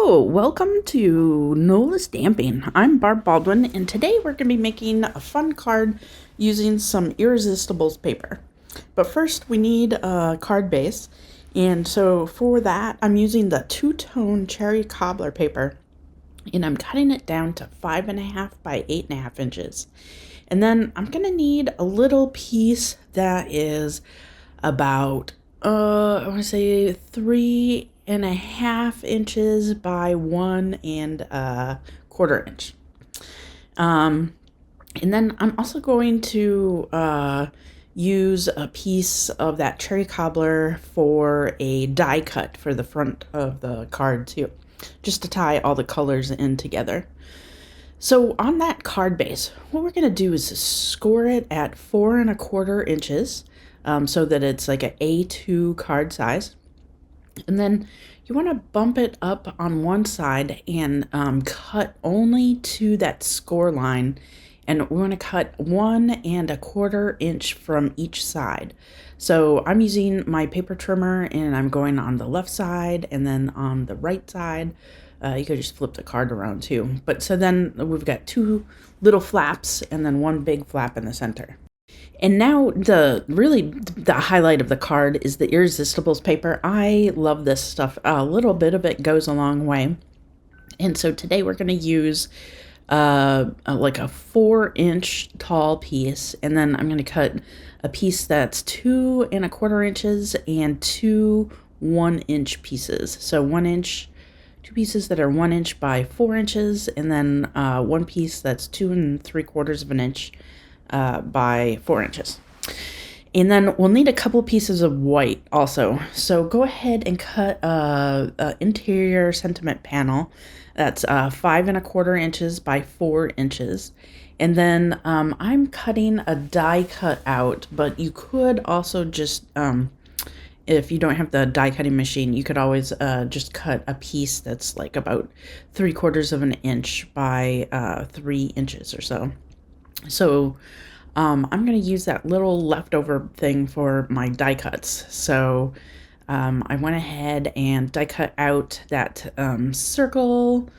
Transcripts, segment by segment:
Hello, welcome to NOLA Stamping. I'm Barb Baldwin, and today we're going to be making a fun card using some Irresistibles paper. But first, we need a card base, and so for that, I'm using the two-tone cherry cobbler paper, and I'm cutting it down to 5.5 by 8.5 inches. And then I'm going to need a little piece that is about, I want to say 3.5 inches by 1.25 inch. And then I'm also going to use a piece of that cherry cobbler for a die cut for the front of the card too, just to tie all the colors in together. So on that card base, what we're going to do is score it at 4.25 inches, so that it's like an A2 card size. And then you want to bump it up on one side and cut only to that score line. And we want to cut 1.25 inch from each side. So I'm using my paper trimmer and I'm going on the left side and then on the right side. You could just flip the card around too. But so then we've got two little flaps and then one big flap in the center. And now the highlight of the card is the Irresistibles paper. I love this stuff. A little bit of it goes a long way. And so today we're going to use like a 4-inch tall piece, and then I'm going to cut a piece that's 2.25 inches and two 1-inch pieces. So 1 inch, two pieces that are 1 inch by 4 inches, and then one piece that's 2.75 inch by 4 inches. And then we'll need a couple pieces of white also. So go ahead and cut a interior sentiment panel that's 5.25 inches by 4 inches. And then I'm cutting a die cut out, but you could also just, if you don't have the die cutting machine, you could always just cut a piece that's like about 3/4 inch by 3 inches or so. So I'm going to use that little leftover thing for my die cuts. So I went ahead and die cut out that circle.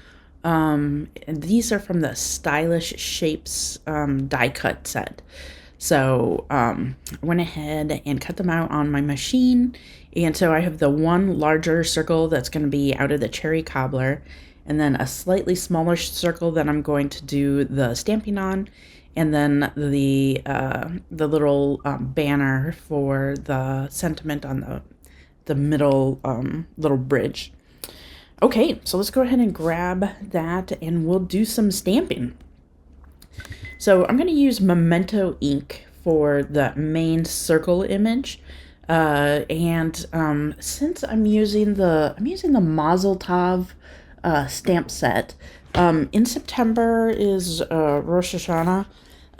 And these are from the Stylish Shapes die cut set. So I went ahead and cut them out on my machine. And so I have the one larger circle that's going to be out of the cherry cobbler, and then a slightly smaller circle that I'm going to do the stamping on, and then the little banner for the sentiment on the middle little bridge. Okay, so let's go ahead and grab that and we'll do some stamping. So I'm going to use Memento ink for the main circle image. And since I'm using the Mazel Tov stamp set, in September is Rosh Hashanah,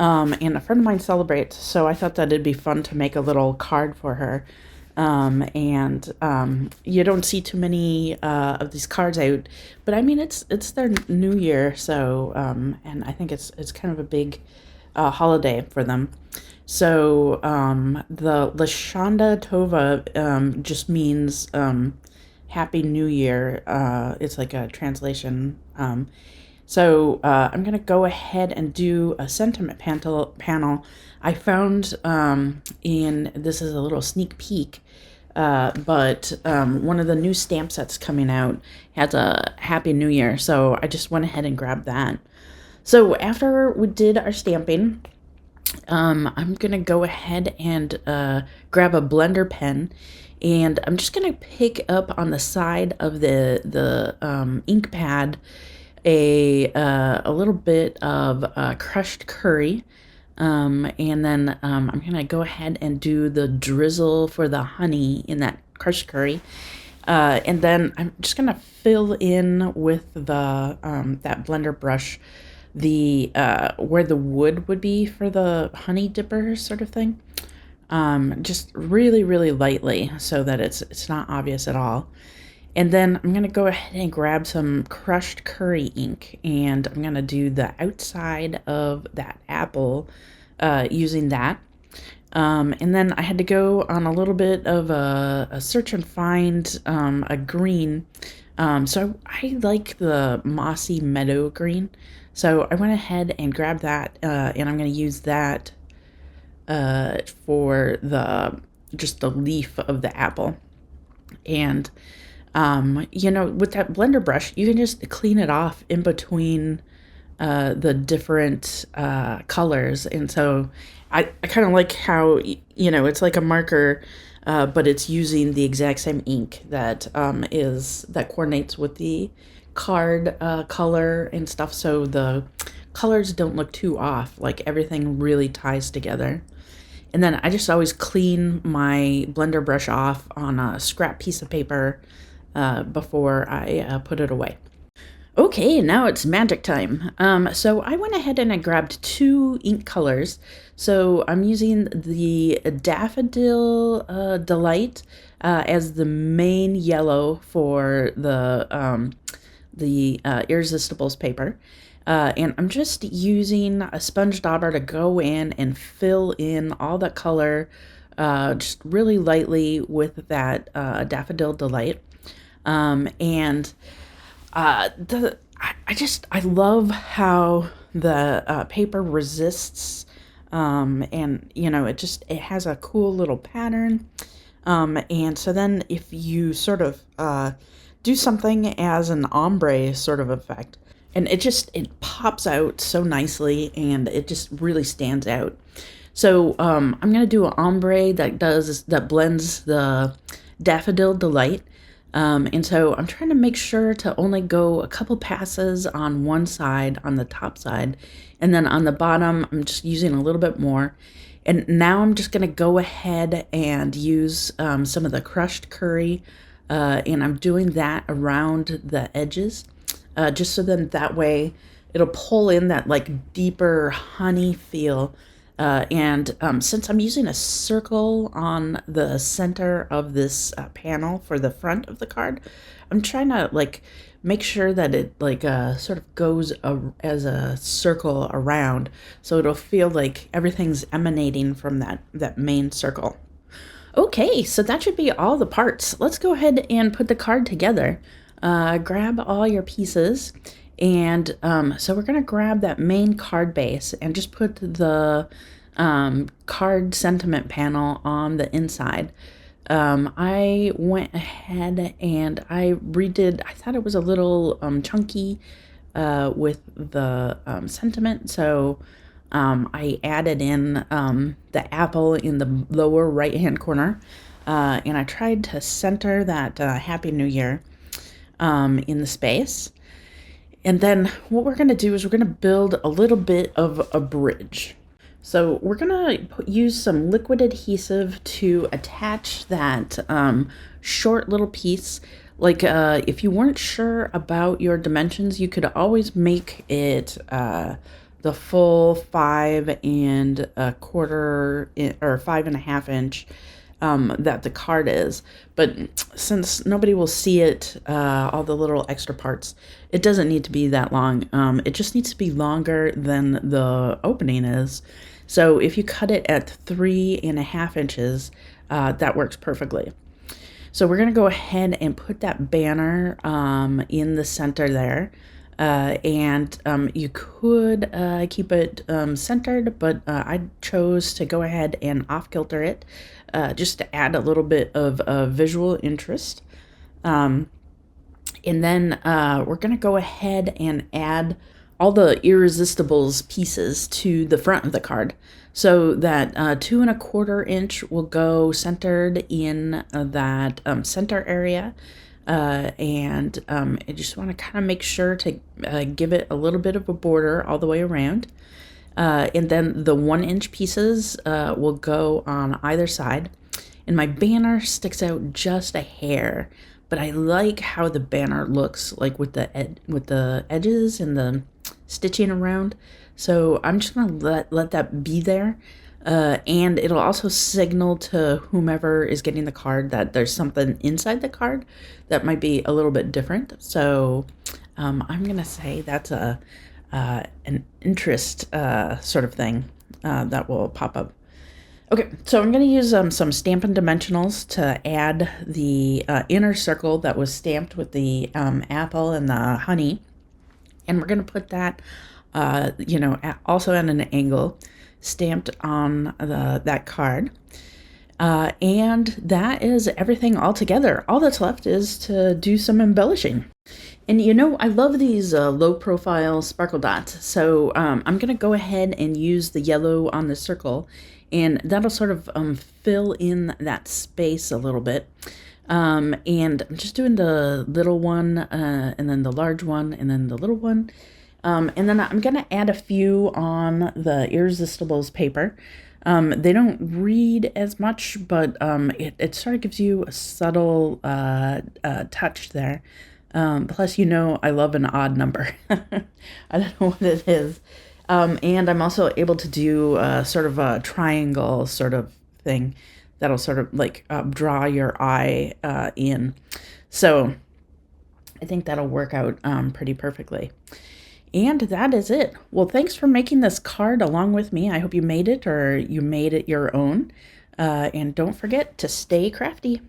and a friend of mine celebrates, so I thought that it'd be fun to make a little card for her. You don't see too many of these cards out, but I mean it's their new year, so and I think it's kind of a big holiday for them. So the Lashanda Tova just means Happy New Year. It's like a translation. So I'm going to go ahead and do a sentiment panel. I found this is a little sneak peek, but one of the new stamp sets coming out has a Happy New Year. So I just went ahead and grabbed that. So after we did our stamping, I'm going to go ahead and grab a blender pen, and I'm just going to pick up on the side of the ink pad a little bit of crushed curry, and then I'm going to go ahead and do the drizzle for the honey in that crushed curry, and then I'm just going to fill in with the that blender brush the where the wood would be for the honey dipper sort of thing, just really lightly so that it's not obvious at all. And then I'm going to go ahead and grab some crushed curry ink, and I'm going to do the outside of that apple using that. And then I had to go on a little bit of a search and find a green So I like the mossy meadow green. So I went ahead and grabbed that, and I'm going to use that for just the leaf of the apple. And with that blender brush, you can just clean it off in between the different colors. And so I kind of like how, it's like a marker, but it's using the exact same ink that that coordinates with the card color and stuff. So the colors don't look too off, like everything really ties together. And then I just always clean my blender brush off on a scrap piece of paper before I put it away. Okay, now it's magic time. So I went ahead and I grabbed 2 ink colors. So I'm using the Daffodil Delight as the main yellow for the Irresistibles paper. And I'm just using a sponge dauber to go in and fill in all the color just really lightly with that Daffodil Delight. And I love how the paper resists, and it has a cool little pattern. And so then if you sort of do something as an ombre sort of effect, and it pops out so nicely, and it just really stands out. So I'm gonna do an ombre that blends the Daffodil Delight. And so I'm trying to make sure to only go a couple passes on one side, on the top side, and then on the bottom, I'm just using a little bit more. And now I'm just going to go ahead and use some of the crushed curry, and I'm doing that around the edges, just so then that way it'll pull in that like deeper honey feel. And since I'm using a circle on the center of this panel for the front of the card, I'm trying to like make sure that it like sort of goes as a circle around, so it'll feel like everything's emanating from that main circle. Okay, so that should be all the parts. Let's go ahead and put the card together. Grab all your pieces. And so we're going to grab that main card base and just put the card sentiment panel on the inside. I went ahead and I thought it was a little chunky with the sentiment. So I added in the apple in the lower right-hand corner. And I tried to center that Happy New Year in the space. And then what we're going to do is we're going to build a little bit of a bridge. So we're going to use some liquid adhesive to attach that short little piece. Like if you weren't sure about your dimensions, you could always make it the full 5.25 or 5.5 inch that the card is. But since nobody will see it, all the little extra parts, it doesn't need to be that long. It just needs to be longer than the opening is. So if you cut it at 3.5 inches, that works perfectly. So we're going to go ahead and put that banner in the center there. And you could keep it centered, but I chose to go ahead and off-kilter it just to add a little bit of visual interest. And then we're going to go ahead and add all the Irresistibles pieces to the front of the card. So that 2.25 inch will go centered in that center area. And I just want to kind of make sure to give it a little bit of a border all the way around. And then the 1-inch pieces will go on either side. And my banner sticks out just a hair, but I like how the banner looks like with the edges and the stitching around. So I'm just gonna let that be there. And it'll also signal to whomever is getting the card that there's something inside the card that might be a little bit different. So I'm gonna say that's an interest sort of thing that will pop up. Okay, so I'm going to use some Stampin' Dimensionals to add the inner circle that was stamped with the apple and the honey. And we're going to put that, also at an angle, stamped on that card. And that is everything all together. All that's left is to do some embellishing. And I love these low profile sparkle dots. So I'm going to go ahead and use the yellow on the circle, and that'll sort of fill in that space a little bit. And I'm just doing the little one, and then the large one, and then the little one. And then I'm going to add a few on the Irresistibles paper. They don't read as much, but it sort of gives you a subtle touch there. Plus, I love an odd number. I don't know what it is. And I'm also able to do sort of a triangle sort of thing that'll sort of like draw your eye in. So I think that'll work out pretty perfectly. And that is it. Well, thanks for making this card along with me. I hope you made it, or you made it your own. And don't forget to stay crafty.